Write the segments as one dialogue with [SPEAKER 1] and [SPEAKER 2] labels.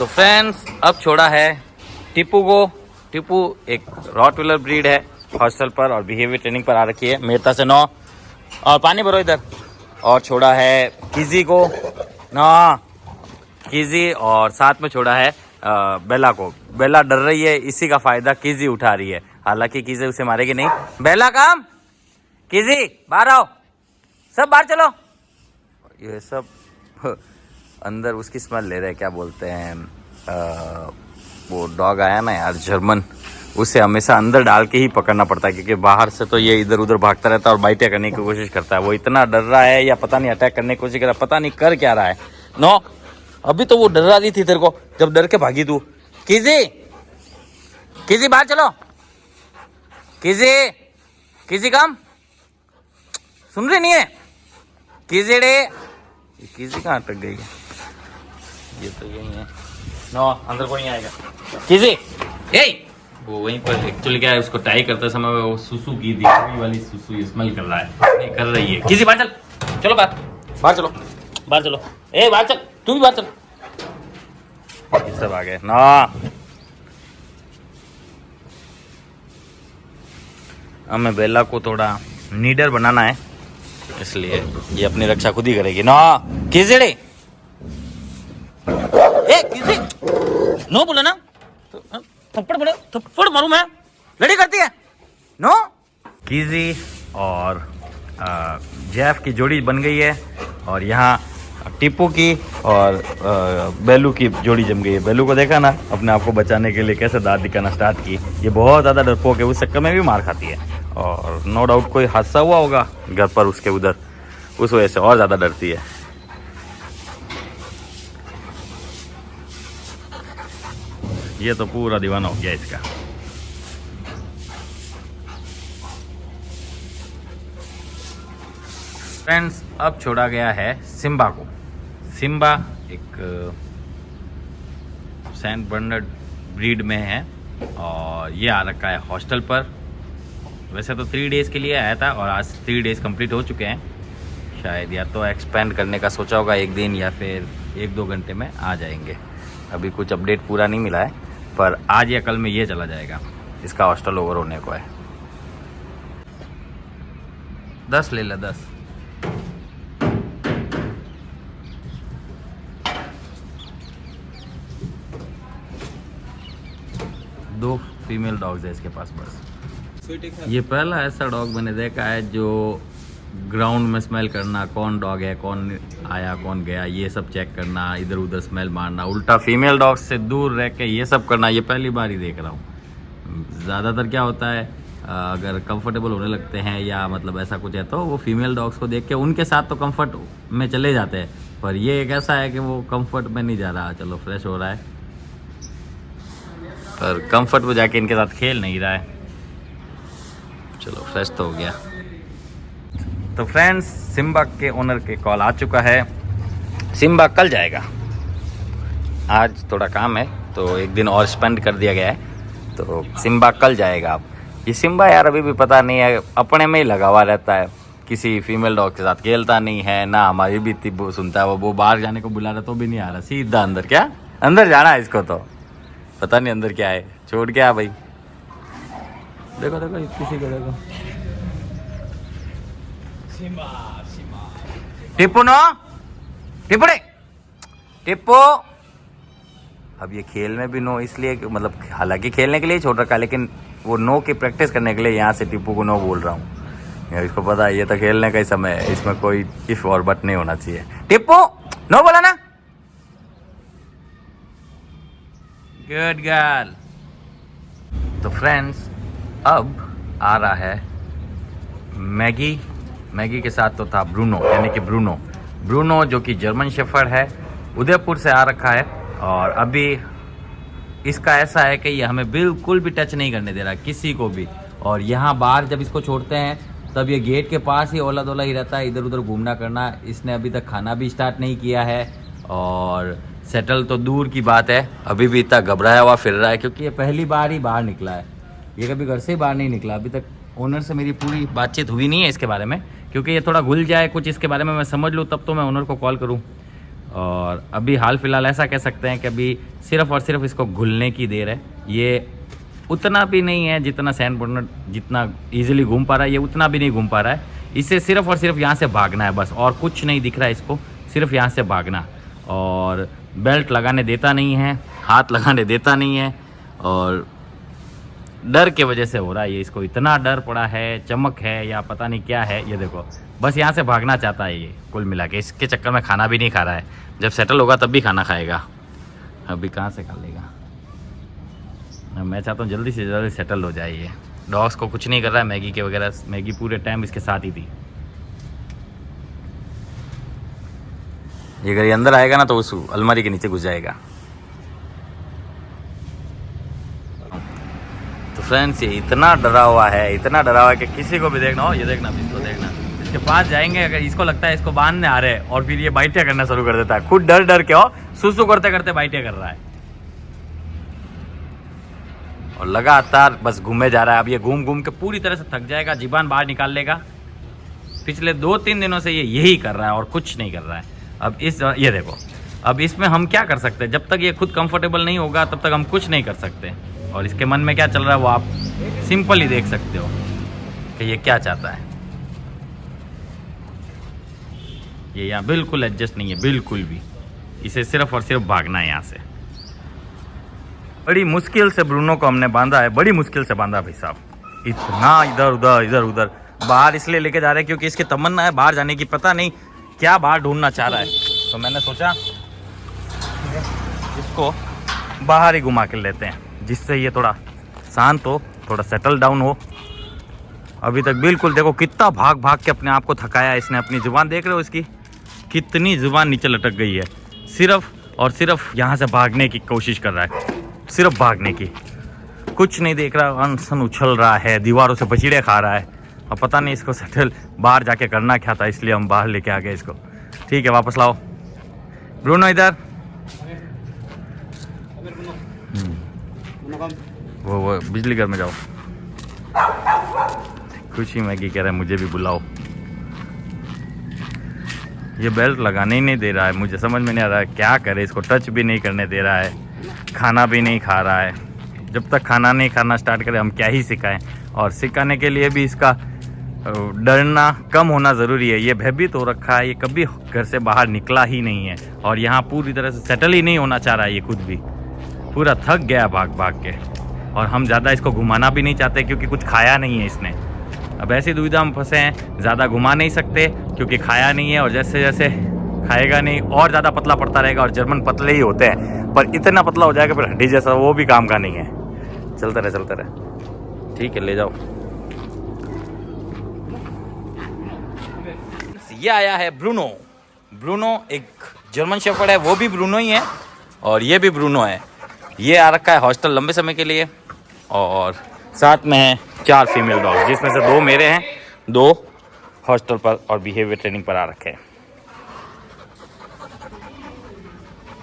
[SPEAKER 1] तो फ्रेंड्स अब छोड़ा है टिप्पू को। टिप्पू एक रॉटविलर ब्रीड है, हॉस्टल पर और बिहेवियर ट्रेनिंग पर आ रखी है, मेरता से 9। और पानी भरो इधर। और छोड़ा है किजी को ना, किजी, और साथ में छोड़ा है बेला को। बेला डर रही है, इसी का फायदा किजी उठा रही है, हालांकि किजी उसे मारेगी नहीं। बेला काम, किजी बाहर आओ, सब बाहर चलो। ये सब अंदर उसकी स्मेल ले रहे हैं, क्या बोलते हैं वो डॉग आया ना यार जर्मन, उसे हमेशा अंदर डाल के ही पकड़ना पड़ता है, क्योंकि बाहर से तो ये इधर उधर भागता रहता है और बाइटें करने की कोशिश करता है। वो इतना डर रहा है या पता नहीं अटैक करने की कोशिश कर रहा है, पता नहीं कर क्या रहा है। नो, अभी तो वो डर रही थी तेरे को, जब डर के भागी तू। किजी, किजी बाहर चलो, किजी, किजी काम, सुन रही नहीं है किजी? किजी कहाँ अटक गई है? ये तो यही है। नो, अंदर कोई नहीं आएगा। किजी, ए, वो वहीं पर एक्चुअली क्या है, उसको टाई करते समय वो सुसु की थी, वाली सुसु स्मेल कर रहा है, नहीं कर रही है। किसी बाहर चल, चलो बाहर, बाहर चलो, बाहर चलो, ए बाहर चल, तू भी बाहर चल। ये सब आ गए ना। हमें बेला को थोड़ा नीडर बनाना है, इसलिए ये अपनी रक्षा खुद ही करेगी ना। किसी ए किसी नो बोला ना, थप्पड़ मारूं मैं, लड़ी करती है नो। किजी और जेफ की जोड़ी बन गई है, और यहाँ टिप्पू की और बेलू की जोड़ी जम गई है। बेलू को देखा ना, अपने आप को बचाने के लिए कैसे दांत दिखाना स्टार्ट की। ये बहुत ज़्यादा डरपोक है, उस चक्कर में भी मार खाती है, और नो डाउट कोई हादसा हुआ होगा घर पर उसके उधर, उस वजह से और ज़्यादा डरती है। ये तो पूरा दीवाना हो गया इसका। फ्रेंड्स अब छोड़ा गया है सिम्बा को। सिम्बा एक सेंट बर्नार्ड ब्रीड में है, और ये आ रखा है हॉस्टल पर। वैसे तो 3 डेज़ के लिए आया था, और आज 3 डेज़ कंप्लीट हो चुके हैं। शायद या तो एक्सपेंड करने का सोचा होगा 1 दिन, या फिर 1-2 घंटे में आ जाएंगे। अभी कुछ अपडेट पूरा नहीं मिला है, पर आज या कल में ये चला जाएगा, इसका हॉस्टल ओवर होने को है। 10 ले ला, 10। दो फीमेल डॉग्स है इसके पास बस। ये पहला ऐसा डॉग मैंने देखा है जो ग्राउंड में स्मेल करना, कौन डॉग है, कौन आया कौन गया, ये सब चेक करना, इधर उधर स्मेल मारना, उल्टा फीमेल डॉग से दूर रह के ये सब करना, ये पहली बार ही देख रहा हूँ। ज़्यादातर क्या होता है, अगर कंफर्टेबल होने लगते हैं या मतलब ऐसा कुछ है, तो वो फीमेल डॉग्स को देख के उनके साथ तो कंफर्ट में चले जाते हैं, पर ये एक ऐसा है कि वो कंफर्ट में नहीं जा रहा। चलो फ्रेश हो रहा है, पर कंफर्ट में जाके इनके साथ खेल नहीं रहा है। चलो फ्रेश तो हो गया। तो फ्रेंड्स सिम्बा के ओनर के कॉल आ चुका है। सिम्बा कल जाएगा, आज थोड़ा काम है तो 1 दिन और स्पेंड कर दिया गया है, तो सिम्बा कल जाएगा। अब ये सिम्बा यार अभी भी पता नहीं है, अपने में ही लगा हुआ रहता है, किसी फीमेल डॉग के साथ खेलता नहीं है ना, हमारी भी इतनी सुनता है। वो बाहर जाने को बुला रहा तो भी नहीं आ रहा, सीधा अंदर। क्या अंदर जाना है इसको, तो पता नहीं अंदर क्या है, छोड़ के आ भाई। देखो देखो किसी को देखो, टिप्पू नो, टिप्पू रे, टिप्पू। अब ये खेल में भी नो, इसलिए मतलब हालांकि खेलने के लिए छोड़ रखा है, लेकिन वो नो की प्रैक्टिस करने के लिए यहाँ से टिप्पू को नो बोल रहा हूँ। इसको पता है ये तो खेलने का ही समय है, इसमें कोई इफ और बट नहीं होना चाहिए। टिप्पू नो बोला ना, गुड गर्ल। तो फ्रेंड्स अब आ रहा है मैगी। मैगी के साथ तो था ब्रूनो, यानी कि ब्रूनो जो कि जर्मन शेफर्ड है, उदयपुर से आ रखा है। और अभी इसका ऐसा है कि ये हमें बिल्कुल भी टच नहीं करने दे रहा किसी को भी। और यहाँ बाहर जब इसको छोड़ते हैं तब ये गेट के पास ही ओला दोला ही रहता है, इधर उधर घूमना करना। इसने अभी तक खाना भी स्टार्ट नहीं किया है, और सेटल तो दूर की बात है, अभी भी इतना घबराया हुआ फिर रहा है, क्योंकि ये पहली बार ही बाहर निकला है। ये कभी घर से ही बाहर नहीं निकला अभी तक। ओनर से मेरी पूरी बातचीत हुई नहीं है इसके बारे में, क्योंकि ये थोड़ा घुल जाए कुछ इसके बारे में मैं समझ लूँ, तब तो मैं ओनर को कॉल करूँ। और अभी हाल फिलहाल ऐसा कह सकते हैं कि अभी सिर्फ और सिर्फ इसको घुलने की देर है। ये उतना भी नहीं है जितना सैनबर्नर जितना इजीली घूम पा रहा है, ये उतना भी नहीं घूम पा रहा है। इसे सिर्फ और सिर्फ यहाँ से भागना है बस, और कुछ नहीं दिख रहा है इसको, सिर्फ यहाँ से भागना। और बेल्ट लगाने देता नहीं है, हाथ लगाने देता नहीं है, और डर के वजह से हो रहा है ये। इसको इतना डर पड़ा है, चमक है या पता नहीं क्या है, ये देखो बस यहाँ से भागना चाहता है ये। कुल मिला के इसके चक्कर में खाना भी नहीं खा रहा है, जब सेटल होगा तब भी खाना खाएगा, अभी कहाँ से खा लेगा। मैं चाहता हूँ जल्दी से जल्दी सेटल हो जाए ये। डॉग्स को कुछ नहीं कर रहा है, मैगी के वगैरह, मैगी पूरे टाइम इसके साथ ही थी। ये अगर ये अंदर आएगा ना तो उस अलमारी के नीचे घुस जाएगा। तो फ्रेंड्स ये इतना डरा हुआ है, इतना डरा हुआ है कि किसी को भी देखना हो, ये देखना, इसको देखना, इसके पास जाएंगे अगर इसको लगता है इसको बांधने आ रहे हैं, और फिर ये बाइटियाँ करना शुरू कर देता है। खुद डर डर के हो सुसु करते करते बाइटियाँ कर रहा है, और लगातार बस घूमे जा रहा है। अब ये घूम घूम के पूरी तरह से थक जाएगा, जीबान बाहर निकाल लेगा। पिछले 2-3 दिनों से ये यही कर रहा है और कुछ नहीं कर रहा है। अब ये देखो, अब इसमें हम क्या कर सकते हैं? जब तक ये खुद कंफर्टेबल नहीं होगा तब तक हम कुछ नहीं कर सकते। और इसके मन में क्या चल रहा है वो आप सिंपल ही देख सकते हो कि ये क्या चाहता है। ये यहाँ बिल्कुल एडजस्ट नहीं है, बिल्कुल भी। इसे सिर्फ और सिर्फ भागना है यहाँ से। बड़ी मुश्किल से ब्रूनो को हमने बांधा है, बड़ी मुश्किल से बांधा भाई साहब। इतना इधर उधर इधर उधर बाहर इसलिए लेके जा रहे हैं क्योंकि इसकी तमन्ना है बाहर जाने की, पता नहीं क्या बाहर ढूंढना चाह रहा है। तो मैंने सोचा इसको बाहर ही घुमा के लेते हैं, जिससे ये थोड़ा शांत हो, थोड़ा सेटल डाउन हो। अभी तक बिल्कुल देखो कितना भाग भाग के अपने आप को थकाया इसने। अपनी जुबान देख रहे हो इसकी, कितनी जुबान नीचे लटक गई है। सिर्फ और सिर्फ यहाँ से भागने की कोशिश कर रहा है, सिर्फ भागने की, कुछ नहीं देख रहा। अनसन उछल रहा है, दीवारों से बचीड़े खा रहा है, और पता नहीं इसको सेटल बाहर जाके करना क्या था, इसलिए हम बाहर लेके आ गए इसको। ठीक है, वापस लाओ ब्रूनो इधर। वो बिजली घर में जाओ। खुशी मैगी कह रहा है मुझे भी बुलाओ। ये बेल्ट लगाने ही नहीं दे रहा है, मुझे समझ में नहीं आ रहा है क्या करे। इसको टच भी नहीं करने दे रहा है, खाना भी नहीं खा रहा है। जब तक खाना नहीं खाना स्टार्ट करे हम क्या ही सिखाएं। और सिखाने के लिए भी इसका डरना कम होना ज़रूरी है। ये भयभीत हो रखा है, ये कभी घर से बाहर निकला ही नहीं है, और यहाँ पूरी तरह से सेटल ही नहीं होना चाह रहा है। ये खुद भी पूरा थक गया भाग भाग के, और हम ज़्यादा इसको घुमाना भी नहीं चाहते क्योंकि कुछ खाया नहीं है इसने। अब ऐसी दुविधा में फंसे हैं, ज़्यादा घुमा नहीं सकते क्योंकि खाया नहीं है, और जैसे जैसे खाएगा नहीं और ज़्यादा पतला पड़ता रहेगा। और जर्मन पतले ही होते हैं, पर इतना पतला हो जाएगा फिर हड्डी जैसा, वो भी काम का नहीं है। चलते रहे चलते रहे। ठीक है, ले जाओ। ये आया है ब्रूनो। ब्रूनो एक जर्मन शेफर्ड है, वो भी ब्रूनो ही है, और ये भी ब्रूनो है। ये आ रखा है हॉस्टल लंबे समय के लिए, और साथ में है 4 फीमेल डॉग, जिसमें से 2 मेरे हैं, 2 हॉस्टल पर और बिहेवियर ट्रेनिंग पर आ रखे हैं।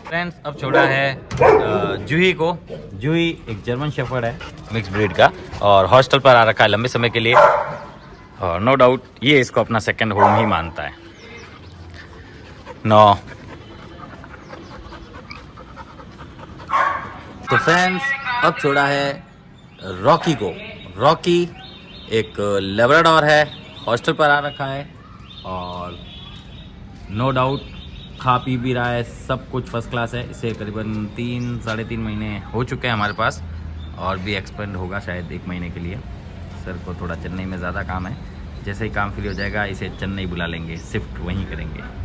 [SPEAKER 1] फ्रेंड्स अब छोड़ा है जूही को। जूही एक जर्मन शेफर्ड है, मिक्स ब्रीड का, और हॉस्टल पर आ रखा है लंबे समय के लिए, और नो डाउट ये इसको अपना सेकंड होम ही मानता है। नो तो फ्रेंड्स अब छोड़ा है रॉकी को। रॉकी एक लेब्राडोर है, हॉस्टल पर आ रखा है, और नो डाउट खा पी भी रहा है, सब कुछ फर्स्ट क्लास है। इसे करीबन 3-3.5 महीने हो चुके हैं हमारे पास, और भी एक्सपेंड होगा शायद 1 महीने के लिए। सर को थोड़ा चेन्नई में ज़्यादा काम है, जैसे ही काम फ्री हो जाएगा इसे चेन्नई बुला लेंगे, शिफ्ट वहीं करेंगे।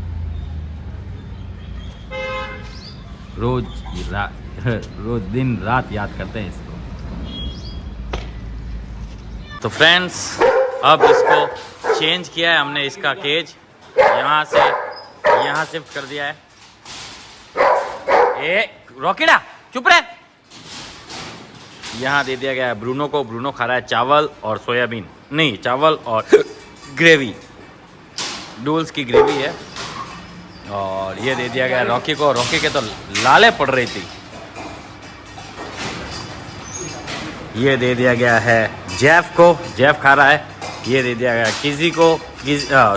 [SPEAKER 1] रोज दिन रात याद करते हैं इसको। तो फ्रेंड्स अब इसको चेंज किया है हमने, इसका केज यहाँ से यहाँ शिफ्ट कर दिया है। ए रॉकेटा चुप रहे। यहाँ दे दिया गया है ब्रूनो को। ब्रूनो खा रहा है चावल और सोयाबीन, नहीं चावल और ग्रेवी, डूल्स की ग्रेवी है। और ये दे दिया गया है रॉकी को। रॉकी के तो लाले पड़ रही थी। ये दे दिया गया है जेफ को, जेफ खा रहा है। ये दे दिया गया किसी को,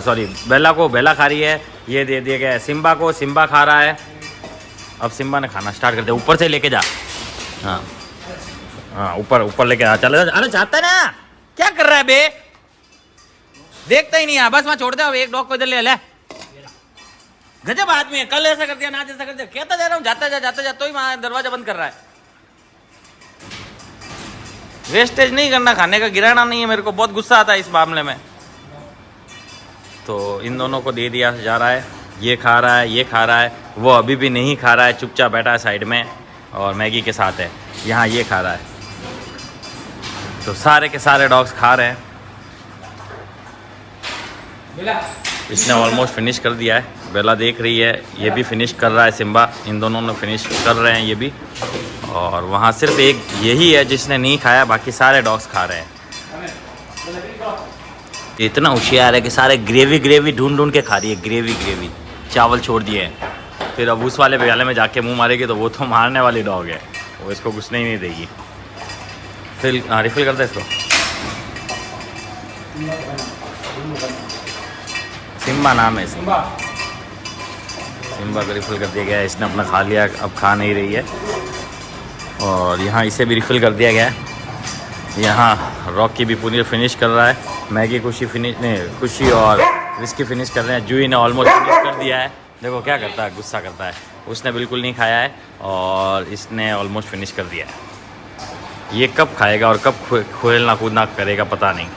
[SPEAKER 1] सॉरी बेला को, बेला खा रही है। ये दे दिया गया है सिम्बा को, सिम्बा खा रहा है। अब सिम्बा ने खाना स्टार्ट कर दिया। ऊपर से लेके जा, हाँ हाँ ऊपर ऊपर लेके आ, चले। अरे जाता ना, क्या कर रहा है बे, देखता ही नहीं है। बस वहाँ छोड़ दे, अब एक डॉग को इधर ले ले। गजब आदमी है, कल ऐसा कर दिया ना, ऐसा कर दिया। कहता जा रहा हूँ जाता जा तो ही वहाँ दरवाजा बंद कर रहा है। वेस्टेज नहीं करना, खाने का गिराना नहीं है। मेरे को बहुत गुस्सा आता है इस मामले में। तो इन दोनों को दे दिया जा रहा है। ये खा रहा है, ये खा रहा है। वो अभी भी नहीं खा रहा है, चुपचाप बैठा है साइड में और मैगी के साथ है। यहाँ ये खा रहा है। तो सारे के सारे डॉग्स खा रहे हैं। इसने ऑलमोस्ट फिनिश कर दिया है। बेला देख रही है, ये भी फिनिश कर रहा है। सिम्बा, इन दोनों ने फिनिश कर रहे हैं ये भी। और वहाँ सिर्फ एक यही है जिसने नहीं खाया, बाकी सारे डॉग्स खा रहे हैं। इतना होशियार है कि सारे ग्रेवी ढूंढ के खा रही है। ग्रेवी चावल छोड़ दिए हैं। फिर अब उस वाले प्याले में जाके मुंह मारेगी तो वो तो मारने वाली डॉग है, वो इसको घुसने ही नहीं देगी। फिर रिफिल करते इसको। सिम्बा नाम है, सिम्बा को रिफिल कर दिया गया है। इसने अपना खा लिया, अब खा नहीं रही है। और यहाँ इसे भी रिफिल कर दिया गया है। यहाँ रॉकी भी पूरी फिनिश कर रहा है। मैगी खुशी और विस्की फिनिश कर रहे हैं। जूही ने ऑलमोस्ट फिनिश कर दिया है। देखो क्या करता है, गुस्सा करता है। उसने बिल्कुल नहीं खाया है और इसने ऑलमोस्ट फिनिश कर दिया है। ये कब खाएगा और कब खेलना कूदना करेगा पता नहीं।